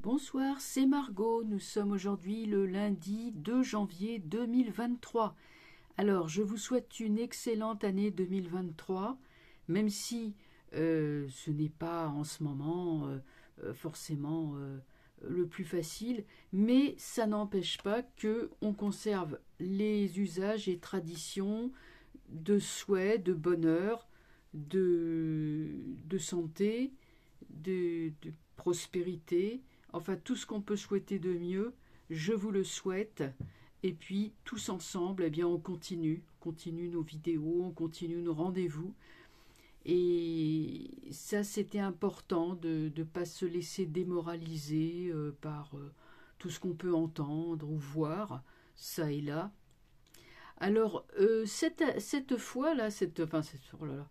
Bonsoir, c'est Margot. Nous sommes aujourd'hui le lundi 2 janvier 2023. Alors, je vous souhaite une excellente année 2023, même si ce n'est pas en ce moment forcément le plus facile, mais ça n'empêche pas qu'on conserve les usages et traditions de souhait, de bonheur, de santé, de prospérité, enfin tout ce qu'on peut souhaiter de mieux, je vous le souhaite. Et puis tous ensemble, eh bien, on continue nos vidéos, on continue nos rendez-vous. Et ça, c'était important de ne pas se laisser démoraliser par tout ce qu'on peut entendre ou voir, ça et là. Alors, cette fois-là, oh là là,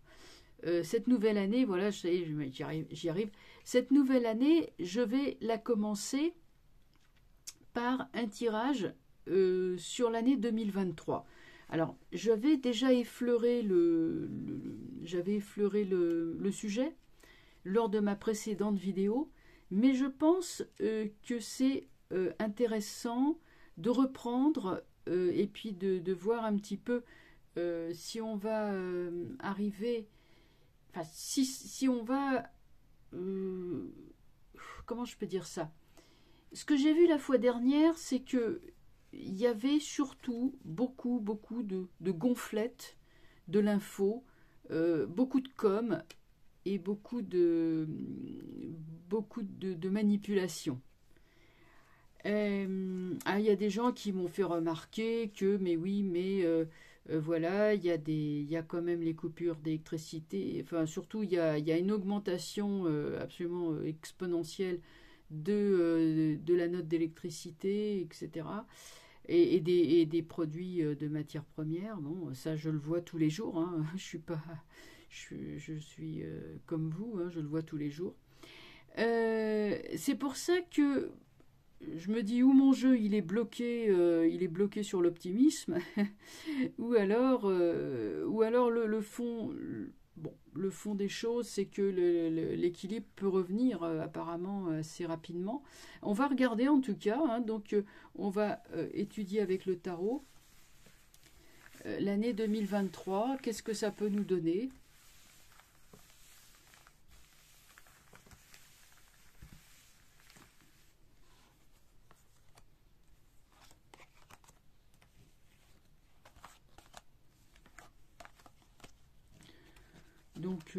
cette nouvelle année, voilà, j'y arrive. Cette nouvelle année, je vais la commencer par un tirage sur l'année 2023. Alors, j'avais déjà effleuré j'avais effleuré le sujet lors de ma précédente vidéo, mais je pense que c'est intéressant de reprendre et puis de voir un petit peu si on va arriver, enfin si on va, comment je peux dire ça? Ce que j'ai vu la fois dernière, c'est que il y avait surtout beaucoup de gonflettes de l'info, beaucoup de com et beaucoup de manipulation. Il y a des gens qui m'ont fait remarquer que, mais oui, mais voilà, il y a quand même les coupures d'électricité. Enfin, surtout, il y a une augmentation absolument exponentielle de la note d'électricité, etc. Et des produits de matières premières. Bon, ça, je le vois tous les jours. Hein. Je suis comme vous, hein, je le vois tous les jours. C'est pour ça que je me dis où mon jeu il est bloqué sur l'optimisme, ou alors le fond. Bon, le fond des choses, c'est que l'équilibre peut revenir apparemment assez rapidement. On va regarder en tout cas, hein, donc on va étudier avec le tarot l'année 2023, qu'est-ce que ça peut nous donner? Donc,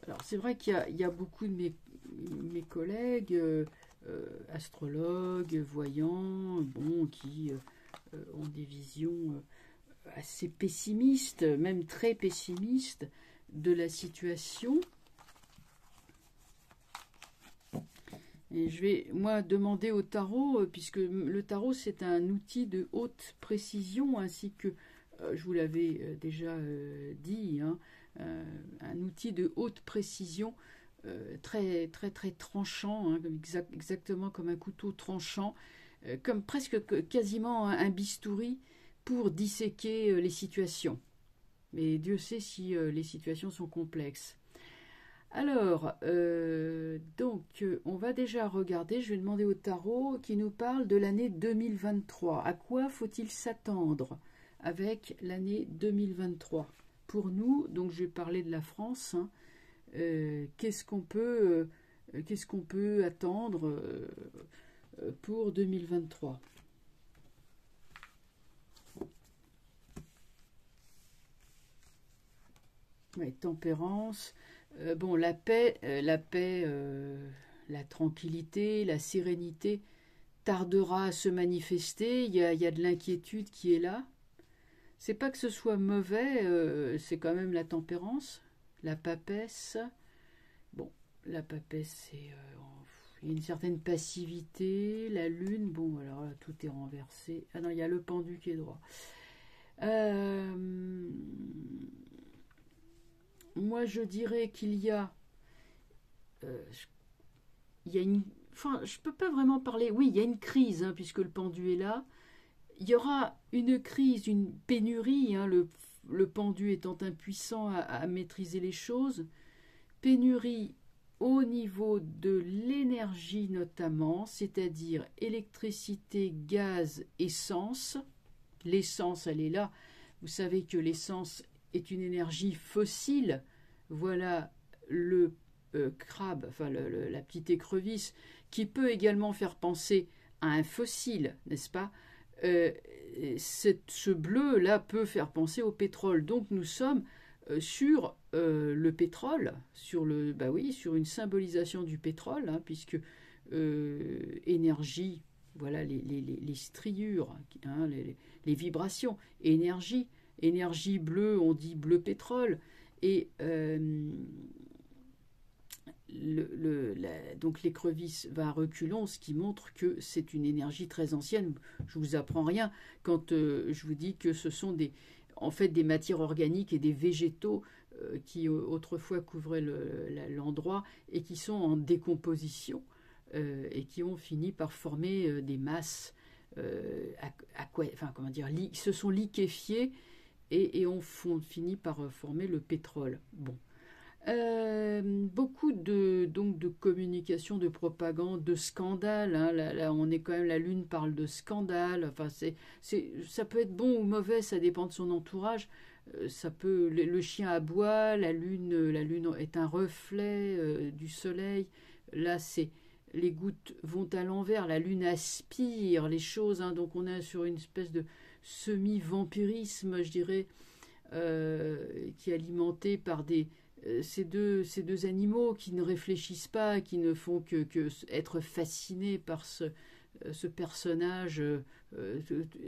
alors c'est vrai qu'il y a beaucoup de mes collègues, astrologues, voyants, bon, qui ont des visions assez pessimistes, même très pessimistes de la situation. Et je vais, moi, demander au tarot, puisque le tarot, c'est un outil de haute précision, ainsi que, je vous l'avais déjà dit, hein, un outil de haute précision, très tranchant, hein, exactement comme un couteau tranchant, comme presque quasiment un bistouri pour disséquer les situations. Mais Dieu sait si les situations sont complexes. Alors, donc, on va déjà regarder, je vais demander au tarot qui nous parle de l'année 2023. À quoi faut-il s'attendre avec l'année 2023? Pour nous, donc je vais parler de la France, hein, qu'est-ce qu'on peut attendre pour 2023? Ouais, tempérance. Bon, la paix, la tranquillité, la sérénité tardera à se manifester. Il y a de l'inquiétude qui est là. C'est pas que ce soit mauvais, c'est quand même la tempérance, la papesse. Bon, la papesse, c'est il y a une certaine passivité. La lune, bon, alors là, tout est renversé. Ah non, il y a le pendu qui est droit. Moi, je dirais qu'il y a une... Enfin, je peux pas vraiment parler... Oui, il y a une crise, hein, puisque le pendu est là. Il y aura une crise, une pénurie, hein, le pendu étant impuissant à maîtriser les choses. Pénurie au niveau de l'énergie notamment, c'est-à-dire électricité, gaz, essence. L'essence, elle est là. Vous savez que l'essence est une énergie fossile. Voilà le crabe, enfin la petite écrevisse, qui peut également faire penser à un fossile, n'est-ce pas? Ce bleu-là peut faire penser au pétrole. Donc nous sommes sur le pétrole, bah oui, sur une symbolisation du pétrole, hein, puisque énergie, voilà les striures, hein, les vibrations, énergie bleue, on dit bleu pétrole, et donc l'écrevisse va à reculons, ce qui montre que c'est une énergie très ancienne. Je ne vous apprends rien quand je vous dis que ce sont en fait des matières organiques et des végétaux qui autrefois couvraient l'endroit et qui sont en décomposition et qui ont fini par former des masses comment dire, se sont liquéfiées et ont fini par former le pétrole. Bon. Beaucoup donc de communication, de propagande, de scandale. Hein. Là, on est quand même, la Lune parle de scandale. Enfin, ça peut être bon ou mauvais, ça dépend de son entourage. Le chien aboie, la lune est un reflet du soleil. Là, les gouttes vont à l'envers, la Lune aspire les choses. Hein. Donc, on est sur une espèce de semi-vampirisme, je dirais, qui est alimenté par ces deux animaux qui ne réfléchissent pas, qui ne font que être fascinés par ce personnage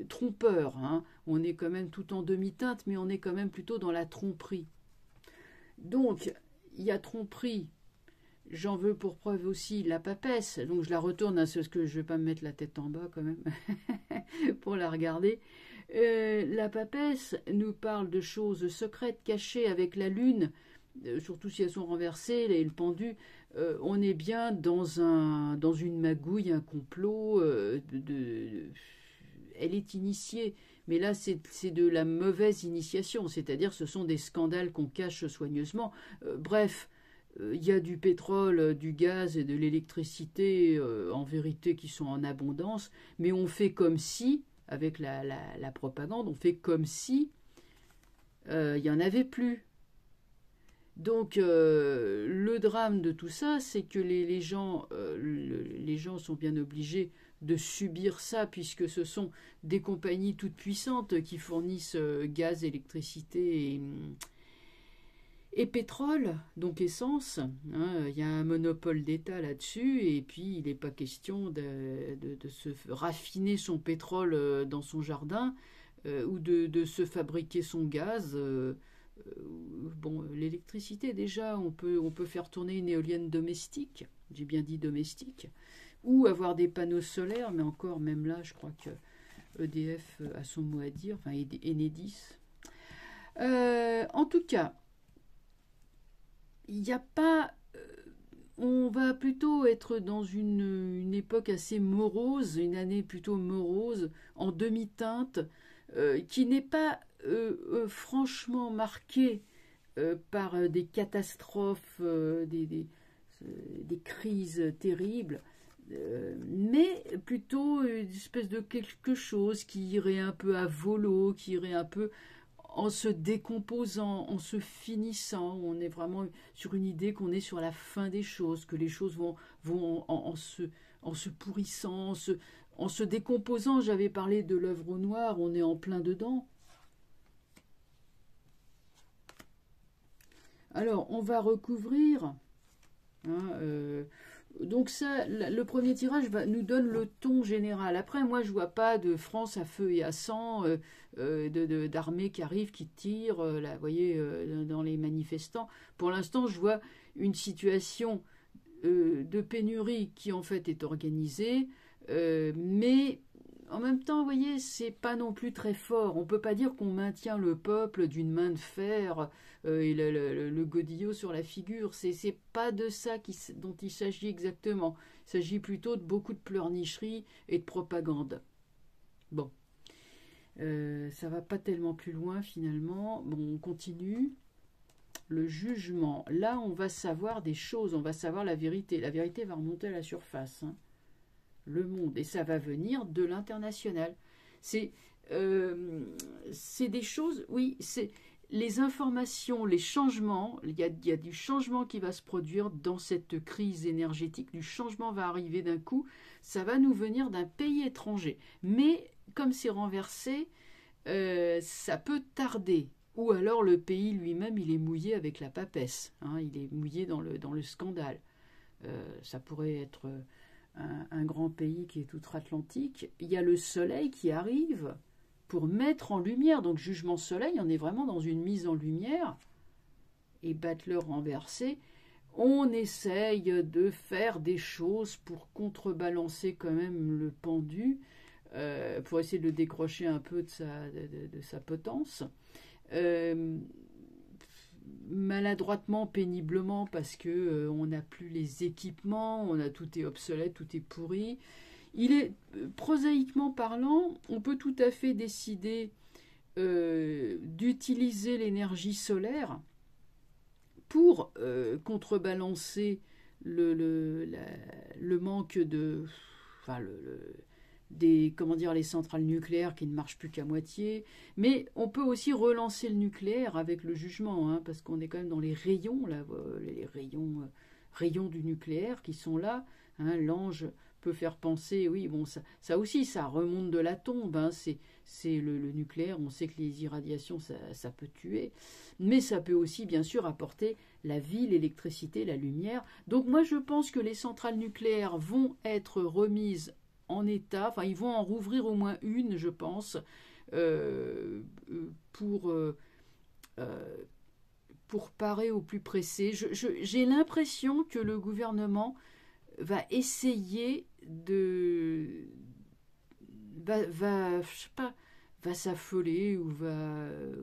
trompeur. Hein. On est quand même tout en demi-teinte, mais on est quand même plutôt dans la tromperie. Donc, il y a tromperie. J'en veux pour preuve aussi la papesse. Donc, je la retourne, hein, parce que je ne vais pas me mettre la tête en bas quand même pour la regarder. La papesse nous parle de choses secrètes, cachées avec la lune, surtout si elles sont renversées, et le pendu. On est bien dans une magouille, un complot. Elle est initiée, mais là c'est de la mauvaise initiation, c'est-à-dire ce sont des scandales qu'on cache soigneusement. Bref, il y a du pétrole, du gaz et de l'électricité, en vérité, qui sont en abondance, mais on fait comme si, avec la propagande, on fait comme si il n'y en avait plus. Donc le drame de tout ça, c'est que les gens sont bien obligés de subir ça, puisque ce sont des compagnies toutes puissantes qui fournissent gaz, électricité et pétrole, donc essence. Hein. Il y a un monopole d'État là-dessus, et puis il n'est pas question de se raffiner son pétrole dans son jardin ou de se fabriquer son gaz. Bon, l'électricité, déjà, on peut faire tourner une éolienne domestique, j'ai bien dit domestique, ou avoir des panneaux solaires, mais encore, même là, je crois que EDF a son mot à dire, enfin Enedis. En tout cas, il n'y a pas... on va plutôt être dans une époque assez morose, une année plutôt morose, en demi-teinte, qui n'est pas franchement marquée par des catastrophes, des crises terribles, mais plutôt une espèce de quelque chose qui irait un peu à volo, qui irait un peu en se décomposant, en se finissant. On est vraiment sur une idée qu'on est sur la fin des choses, que les choses vont en se pourrissant, en se décomposant. J'avais parlé de l'œuvre au noir, on est en plein dedans. Alors, on va recouvrir. Hein, donc ça, le premier tirage nous donne le ton général. Après, moi, je vois pas de France à feu et à sang, d'armée qui arrive, qui tire, là, vous voyez, dans les manifestants. Pour l'instant, je vois une situation de pénurie qui, en fait, est organisée, mais en même temps, vous voyez, c'est pas non plus très fort. On peut pas dire qu'on maintient le peuple d'une main de fer et le godillot sur la figure. C'est pas de ça dont il s'agit exactement. Il s'agit plutôt de beaucoup de pleurnicherie et de propagande. Bon, ça va pas tellement plus loin finalement. Bon, on continue. le jugement. Là, on va savoir des choses, on va savoir la vérité. La vérité va remonter à la surface, hein. Le monde, et ça va venir de l'international. C'est des choses, oui, c'est les informations, les changements, il y a du changement qui va se produire dans cette crise énergétique, du changement va arriver d'un coup, ça va nous venir d'un pays étranger. Mais comme c'est renversé, ça peut tarder. Ou alors le pays lui-même, il est mouillé avec la papesse, hein, il est mouillé dans le scandale. Ça pourrait être un grand pays qui est outre-Atlantique. Il y a le soleil qui arrive pour mettre en lumière. Donc jugement soleil, on est vraiment dans une mise en lumière. Et Butler renversé, on essaye de faire des choses pour contrebalancer quand même le pendu, pour essayer de le décrocher un peu de sa potence. Maladroitement, péniblement, parce que on n'a plus les équipements, tout est obsolète, tout est pourri. Il est prosaïquement parlant, on peut tout à fait décider d'utiliser l'énergie solaire pour contrebalancer le manque de, enfin les centrales nucléaires qui ne marchent plus qu'à moitié. Mais on peut aussi relancer le nucléaire avec le jugement, hein, parce qu'on est quand même dans les rayons, là, les rayons du nucléaire qui sont là. Hein, l'ange peut faire penser, oui, bon, ça aussi, ça remonte de la tombe. Hein, c'est le nucléaire, on sait que les irradiations, ça peut tuer. Mais ça peut aussi, bien sûr, apporter la vie, l'électricité, la lumière. Donc moi, je pense que les centrales nucléaires vont être remises en état, enfin ils vont en rouvrir au moins une, je pense, pour parer au plus pressé. J'ai l'impression que le gouvernement va essayer je sais pas, va s'affoler ou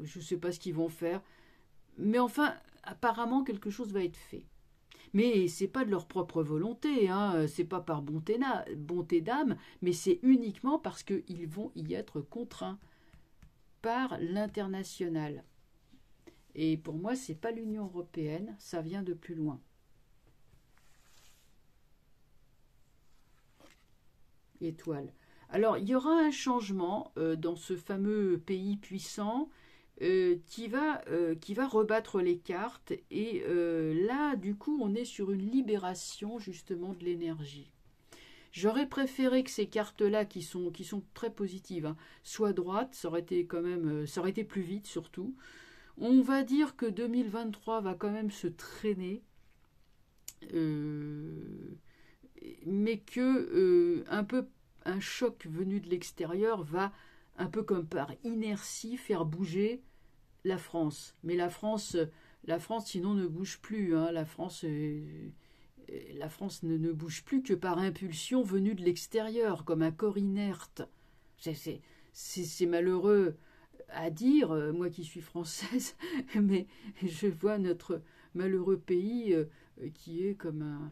je sais pas ce qu'ils vont faire, mais enfin apparemment quelque chose va être fait. Mais c'est pas de leur propre volonté, hein, c'est pas par bonté d'âme, mais c'est uniquement parce qu'ils vont y être contraints par l'international. Et pour moi, c'est pas l'Union européenne, ça vient de plus loin. Étoile. Alors, il y aura un changement dans ce fameux pays puissant qui va rebattre les cartes. Et là, du coup, on est sur une libération justement de l'énergie. J'aurais préféré que ces cartes-là, qui sont très positives, hein, soient droites. Ça aurait été quand même, ça aurait été plus vite surtout. On va dire que 2023 va quand même se traîner, mais que un choc venu de l'extérieur va un peu comme par inertie faire bouger la France. Mais la France sinon ne bouge plus, hein. La France ne bouge plus que par impulsion venue de l'extérieur, comme un corps inerte. C'est malheureux à dire, moi qui suis française, mais je vois notre malheureux pays qui est comme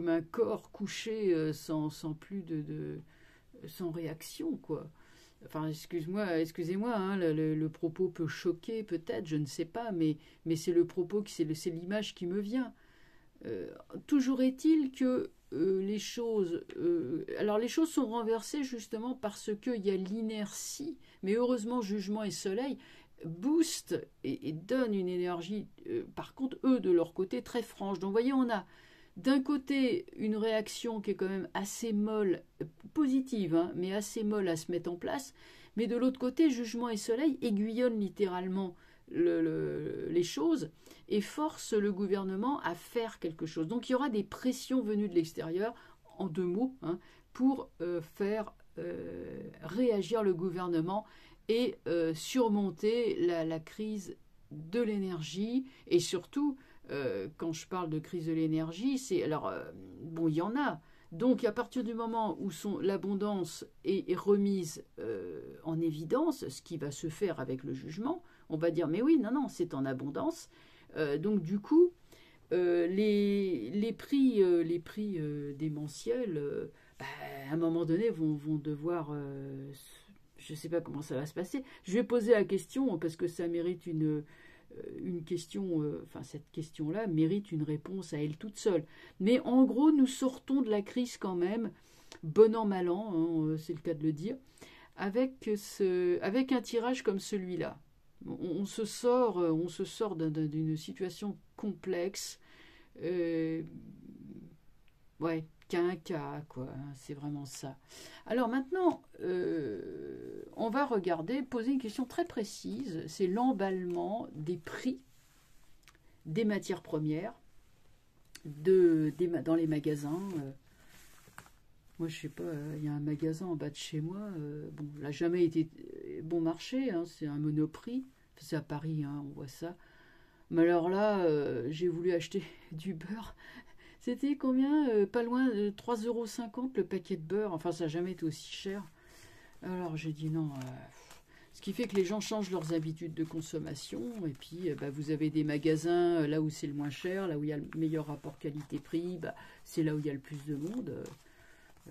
un corps couché sans plus sans réaction, quoi. Enfin, excusez-moi, hein, le propos peut choquer peut-être, je ne sais pas, mais c'est le propos, c'est l'image qui me vient. Toujours est-il que les choses sont renversées justement parce qu'il y a l'inertie, mais heureusement Jugement et Soleil boostent et donnent une énergie, par contre eux de leur côté très franche. Donc vous voyez, on a d'un côté une réaction qui est quand même assez molle, positive, hein, mais assez molle à se mettre en place, mais de l'autre côté Jugement et Soleil aiguillonnent littéralement les choses et forcent le gouvernement à faire quelque chose. Donc il y aura des pressions venues de l'extérieur, en deux mots, hein, pour faire réagir le gouvernement et surmonter la crise de l'énergie. Et surtout, quand je parle de crise de l'énergie, c'est alors bon, il y en a. Donc à partir du moment où l'abondance est remise en évidence, ce qui va se faire avec le jugement, on va dire mais oui, non, c'est en abondance. Donc du coup, les prix démentiels, à un moment donné, vont devoir je ne sais pas comment ça va se passer. Je vais poser la question parce que ça mérite une question, enfin cette question-là mérite une réponse à elle toute seule. Mais en gros, nous sortons de la crise quand même, bon an, mal an, hein, c'est le cas de le dire, avec un tirage comme celui-là. On se sort d'une situation complexe, ouais, qu'un cas, quoi, hein, c'est vraiment ça. Alors maintenant, on va poser une question très précise, c'est l'emballement des prix des matières premières dans les magasins. Moi, je sais pas, il y a un magasin en bas de chez moi, bon, il n'a jamais été bon marché, hein, c'est un Monoprix, c'est à Paris, hein, on voit ça. Mais alors là, j'ai voulu acheter du beurre. C'était combien? Pas loin de 3,50 € le paquet de beurre. Enfin, ça n'a jamais été aussi cher. Alors j'ai dit non. Ce qui fait que les gens changent leurs habitudes de consommation. Et puis, bah, vous avez des magasins là où c'est le moins cher, là où il y a le meilleur rapport qualité-prix. Bah, c'est là où il y a le plus de monde.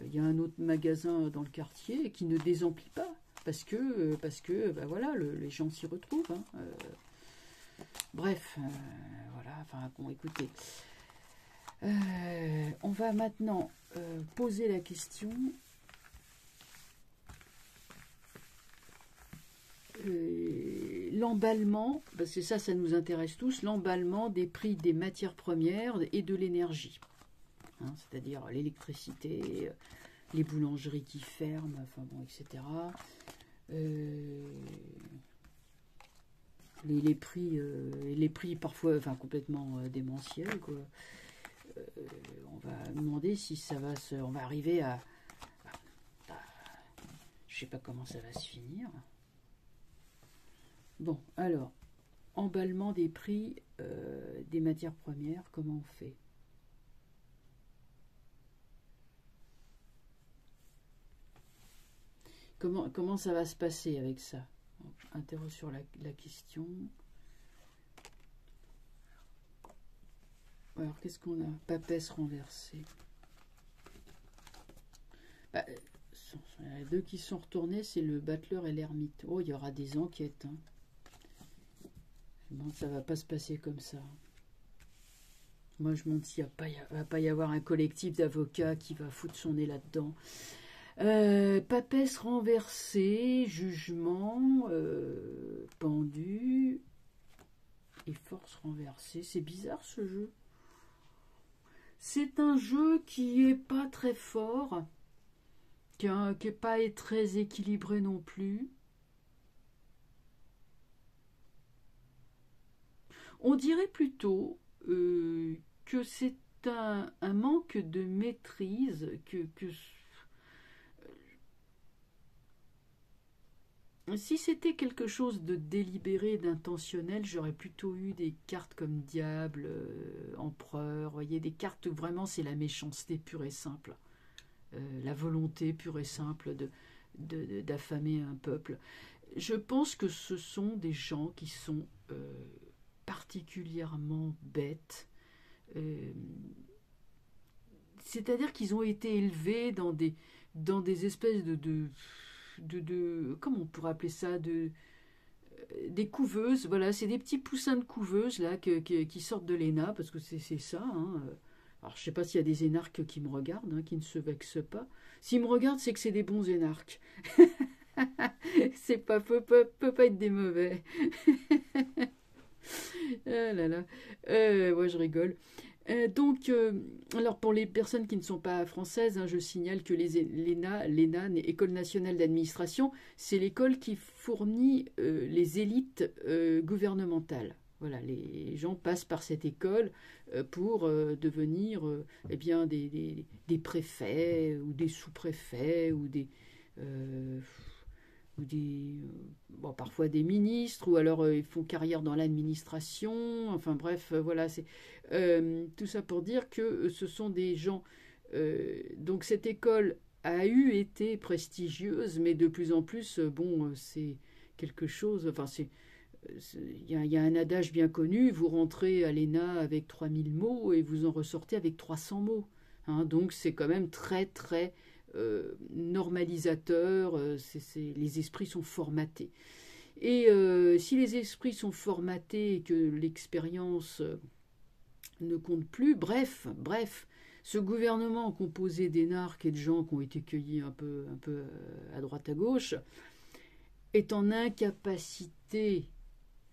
Il y a un autre magasin dans le quartier qui ne désemplit pas. Parce que bah, voilà, les gens s'y retrouvent. Hein. Bref, voilà. Enfin, bon, écoutez. On va maintenant poser la question. L'emballement, parce que ça nous intéresse tous, l'emballement des prix des matières premières et de l'énergie. Hein, c'est-à-dire l'électricité, les boulangeries qui ferment, enfin bon, etc. Les prix parfois enfin, complètement démentiels, quoi. On va demander si ça va on va arriver je sais pas comment ça va se finir. Bon, alors, emballement des prix des matières premières, comment on fait? Comment ça va se passer avec ça? Interroge sur la question. Alors, qu'est-ce qu'on a? Papesse renversée. Bah, les deux qui sont retournés, c'est le battleur et l'ermite. Oh, il y aura des enquêtes. Hein. Bon, ça va pas se passer comme ça. Moi, je me demande s'il va pas y avoir un collectif d'avocats qui va foutre son nez là-dedans. Papesse renversée, jugement, pendu et force renversée. C'est bizarre ce jeu. C'est un jeu qui est pas très fort, qui est pas très équilibré non plus. On dirait plutôt que c'est un manque de maîtrise, si c'était quelque chose de délibéré, d'intentionnel, j'aurais plutôt eu des cartes comme diable, empereur, voyez, des cartes où vraiment c'est la méchanceté pure et simple, la volonté pure et simple d'affamer un peuple. Je pense que ce sont des gens qui sont particulièrement bêtes, c'est-à-dire qu'ils ont été élevés dans des espèces comment on pourrait appeler ça, des couveuses, voilà, c'est des petits poussins de couveuses là qui sortent de l'ENA, parce que c'est ça. Hein. Alors je sais pas s'il y a des énarques qui me regardent, hein, qui ne se vexent pas. S'ils me regardent, c'est que c'est des bons énarques. C'est pas peut pas être des mauvais. Ah là là, ouais, je rigole. Donc, alors pour les personnes qui ne sont pas françaises, hein, je signale que l'ENA, École nationale d'administration, c'est l'école qui fournit les élites gouvernementales. Voilà, les gens passent par cette école pour devenir eh bien, des préfets ou des sous-préfets ou bon, parfois des ministres, ou alors ils font carrière dans l'administration, enfin bref, voilà, c'est tout ça pour dire que ce sont des gens, donc cette école a été prestigieuse, mais de plus en plus, bon, c'est quelque chose, enfin il y a un adage bien connu, vous rentrez à l'ENA avec 3000 mots et vous en ressortez avec 300 mots, hein, donc c'est quand même très très normalisateur, les esprits sont formatés. Et si les esprits sont formatés et que l'expérience ne compte plus, bref, ce gouvernement composé d'énarques et de gens qui ont été cueillis un peu à droite à gauche est en incapacité,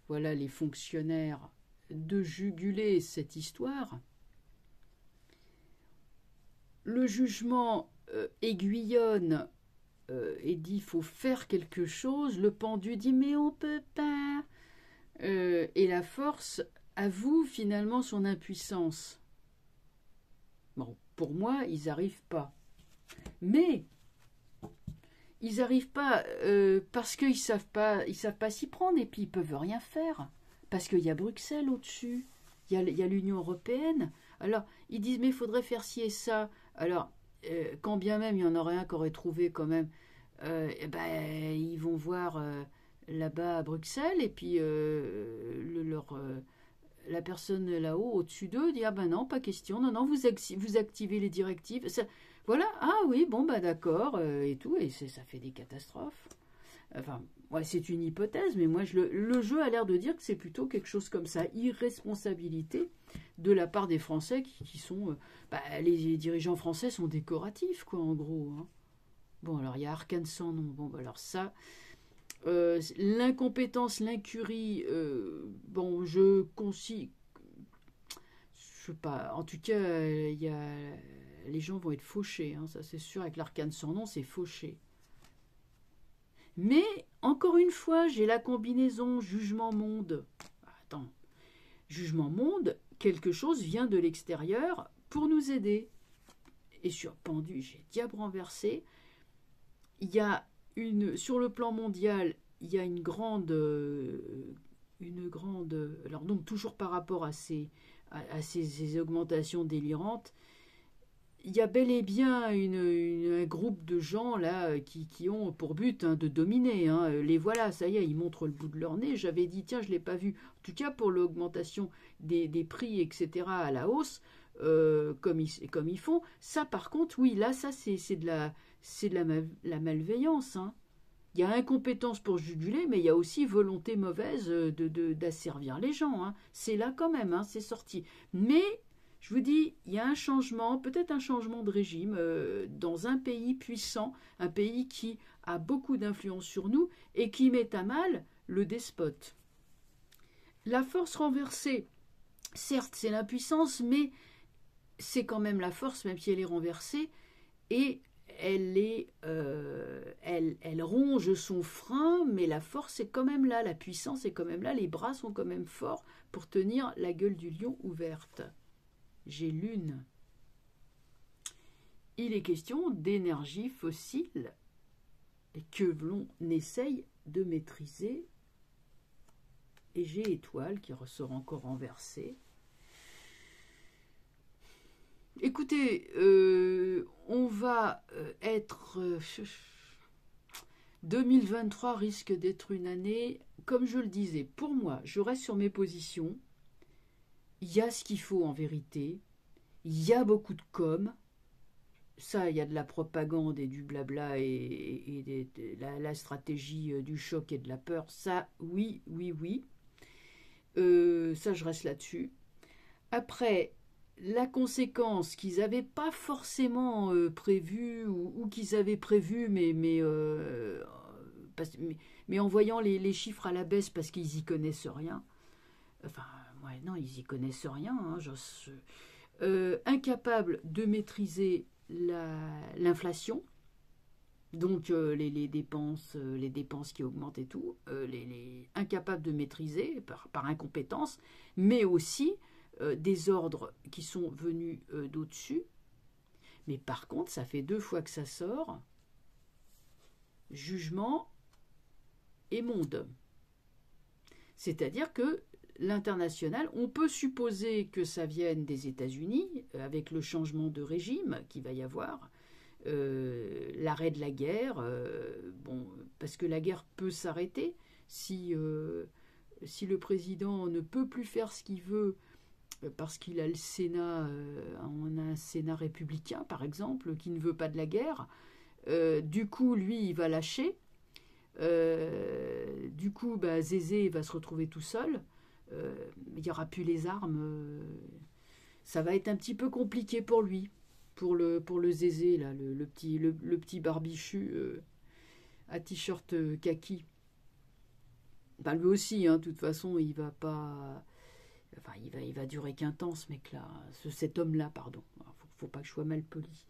voilà les fonctionnaires, de juguler cette histoire. Le jugement aiguillonne et dit il faut faire quelque chose. Le pendu dit mais on peut pas. Et la force avoue finalement son impuissance. Bon, pour moi, ils n'arrivent pas. Mais ils n'arrivent pas parce qu'ils savent pas s'y prendre et puis ils peuvent rien faire parce qu'il y a Bruxelles au-dessus, il y a l'Union européenne. Alors ils disent mais il faudrait faire ci et ça. Alors quand bien même il y en aurait un qui aurait trouvé quand même, ils vont voir là-bas à Bruxelles et puis la personne là-haut au-dessus d'eux dit ah ben non pas question, non vous activez les directives. Ça, voilà, ah oui, bon, bah d'accord, et tout, et ça fait des catastrophes. Enfin, ouais, c'est une hypothèse, mais moi, le jeu a l'air de dire que c'est plutôt quelque chose comme ça, irresponsabilité de la part des Français qui sont... les dirigeants français sont décoratifs, quoi, en gros. Hein. Bon, alors, il y a Arcane sans nom. Bon, bah, alors ça... l'incompétence, l'incurie, bon, je sais pas, en tout cas, il y a... Les gens vont être fauchés, hein, ça c'est sûr, avec l'arcane sans nom, c'est fauché. Mais, encore une fois, j'ai la combinaison jugement-monde. Attends, jugement-monde, quelque chose vient de l'extérieur pour nous aider. Et sur Pendu, j'ai diable renversé. Il y a sur le plan mondial, il y a une grande... alors donc, toujours par rapport à ces augmentations délirantes, il y a bel et bien un groupe de gens là qui ont pour but de dominer. Hein. Les voilà, ça y est, ils montrent le bout de leur nez. J'avais dit, tiens, je ne l'ai pas vu. En tout cas, pour l'augmentation des prix, etc., à la hausse, comme ils font. Ça, par contre, oui, là, ça, c'est de la malveillance. Hein. Il y a incompétence pour juguler, mais il y a aussi volonté mauvaise d'asservir les gens. Hein. C'est là quand même, hein, c'est sorti. Mais... je vous dis, il y a un changement, peut-être un changement de régime dans un pays puissant, un pays qui a beaucoup d'influence sur nous et qui met à mal le despote. La force renversée, certes, c'est l'impuissance, mais c'est quand même la force, même si elle est renversée, et elle ronge son frein, mais la force est quand même là, la puissance est quand même là, les bras sont quand même forts pour tenir la gueule du lion ouverte. J'ai lune. Il est question d'énergie fossile que l'on essaye de maîtriser. Et j'ai étoile qui ressort encore renversée. Écoutez, on va être... 2023 risque d'être une année, comme je le disais, pour moi, je reste sur mes positions. Il y a ce qu'il faut en vérité, il y a beaucoup de com, ça il y a de la propagande et du blabla et la stratégie du choc et de la peur, ça oui, ça je reste là-dessus. Après, la conséquence qu'ils n'avaient pas forcément prévue ou qu'ils avaient prévu mais en voyant les chiffres à la baisse parce qu'ils y connaissent rien, enfin... ouais, non, ils y connaissent rien. Hein, incapables de maîtriser l'inflation, donc les dépenses qui augmentent et tout, incapables de maîtriser par incompétence, mais aussi des ordres qui sont venus d'au-dessus. Mais par contre, ça fait 2 fois que ça sort. Jugement et monde. C'est-à-dire que l'international, on peut supposer que ça vienne des États-Unis, avec le changement de régime qu'il va y avoir, l'arrêt de la guerre, bon, parce que la guerre peut s'arrêter si le président ne peut plus faire ce qu'il veut, parce qu'il a le Sénat, on a un un Sénat républicain, par exemple, qui ne veut pas de la guerre. Du coup, lui, il va lâcher. Du coup, Zézé va se retrouver tout seul. Il n'y aura plus les armes. Ça va être un petit peu compliqué pour lui, pour le Zézé, là, le petit barbichu à t-shirt kaki. Lui aussi, hein, de toute façon, il va pas... Enfin, il va durer qu'un temps, ce mec-là. Cet homme-là, pardon. Faut pas que je sois mal poli.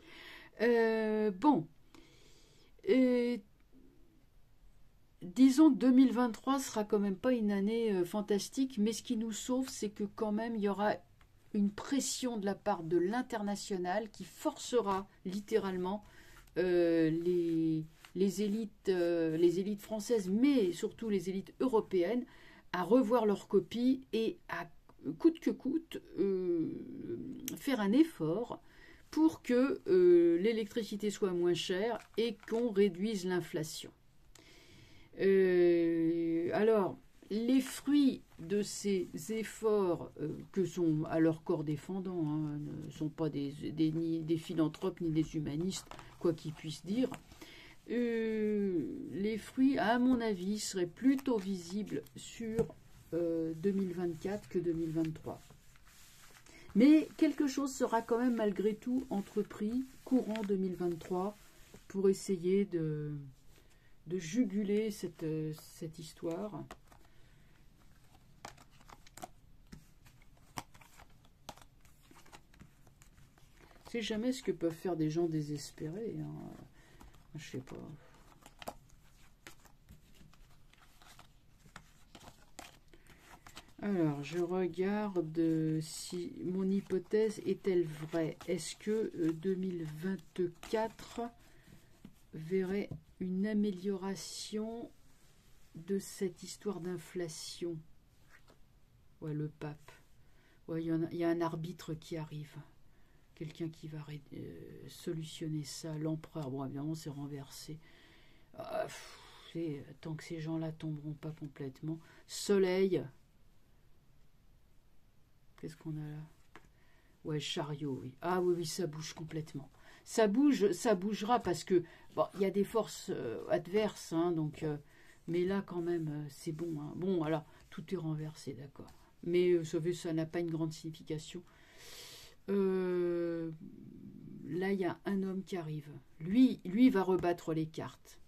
Bon. Disons que 2023 sera quand même pas une année fantastique, mais ce qui nous sauve, c'est que quand même, il y aura une pression de la part de l'international qui forcera littéralement les élites françaises, mais surtout les élites européennes, à revoir leurs copies et à coûte que coûte faire un effort pour que l'électricité soit moins chère et qu'on réduise l'inflation. Alors, les fruits de ces efforts que sont à leur corps défendants, hein, ne sont pas ni des philanthropes ni des humanistes, quoi qu'ils puissent dire, les fruits, à mon avis, seraient plutôt visibles sur 2024 que 2023. Mais quelque chose sera quand même malgré tout entrepris courant 2023 pour essayer de juguler cette histoire. Je ne sais jamais ce que peuvent faire des gens désespérés. Hein. Je sais pas. Alors, je regarde si mon hypothèse est-elle vraie. Est-ce que 2024 verrait une amélioration de cette histoire d'inflation? Ouais, le pape. Ouais, il y a un arbitre qui arrive. Quelqu'un qui va solutionner ça. L'empereur, bon, évidemment, c'est renversé. Tant que ces gens-là tomberont pas complètement. Soleil. Qu'est-ce qu'on a là? Ouais, chariot, oui. Ah oui, ça bouge complètement. Ça bougera parce que, bon, il y a des forces adverses, hein, donc, mais là, quand même, c'est bon. Hein. Bon, alors, tout est renversé, d'accord. Mais, vous savez, ça n'a pas une grande signification. Là, il y a un homme qui arrive. Lui va rebattre les cartes.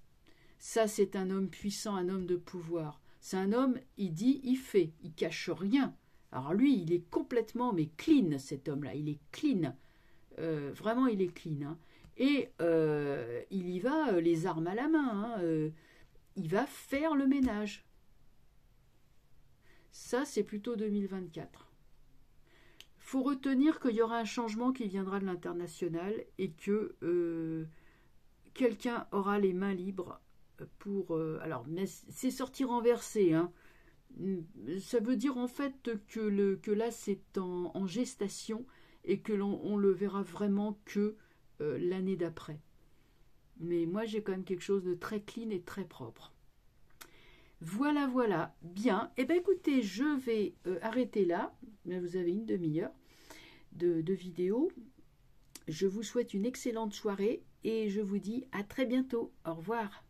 Ça, c'est un homme puissant, un homme de pouvoir. C'est un homme, il dit, il fait, il cache rien. Alors lui, il est complètement, mais clean, cet homme-là. Il est clean. Vraiment, il est clean. Hein. Et il y va les armes à la main. Hein. Il va faire le ménage. Ça, c'est plutôt 2024. Faut retenir qu'il y aura un changement qui viendra de l'international et que quelqu'un aura les mains libres pour... alors, mais c'est sorti renversé, hein. Ça veut dire en fait que là c'est en gestation et que on le verra vraiment que l'année d'après. Mais moi j'ai quand même quelque chose de très clean et très propre. Voilà, bien. Eh bien écoutez, je vais arrêter là. Vous avez une demi-heure de vidéo. Je vous souhaite une excellente soirée et je vous dis à très bientôt. Au revoir.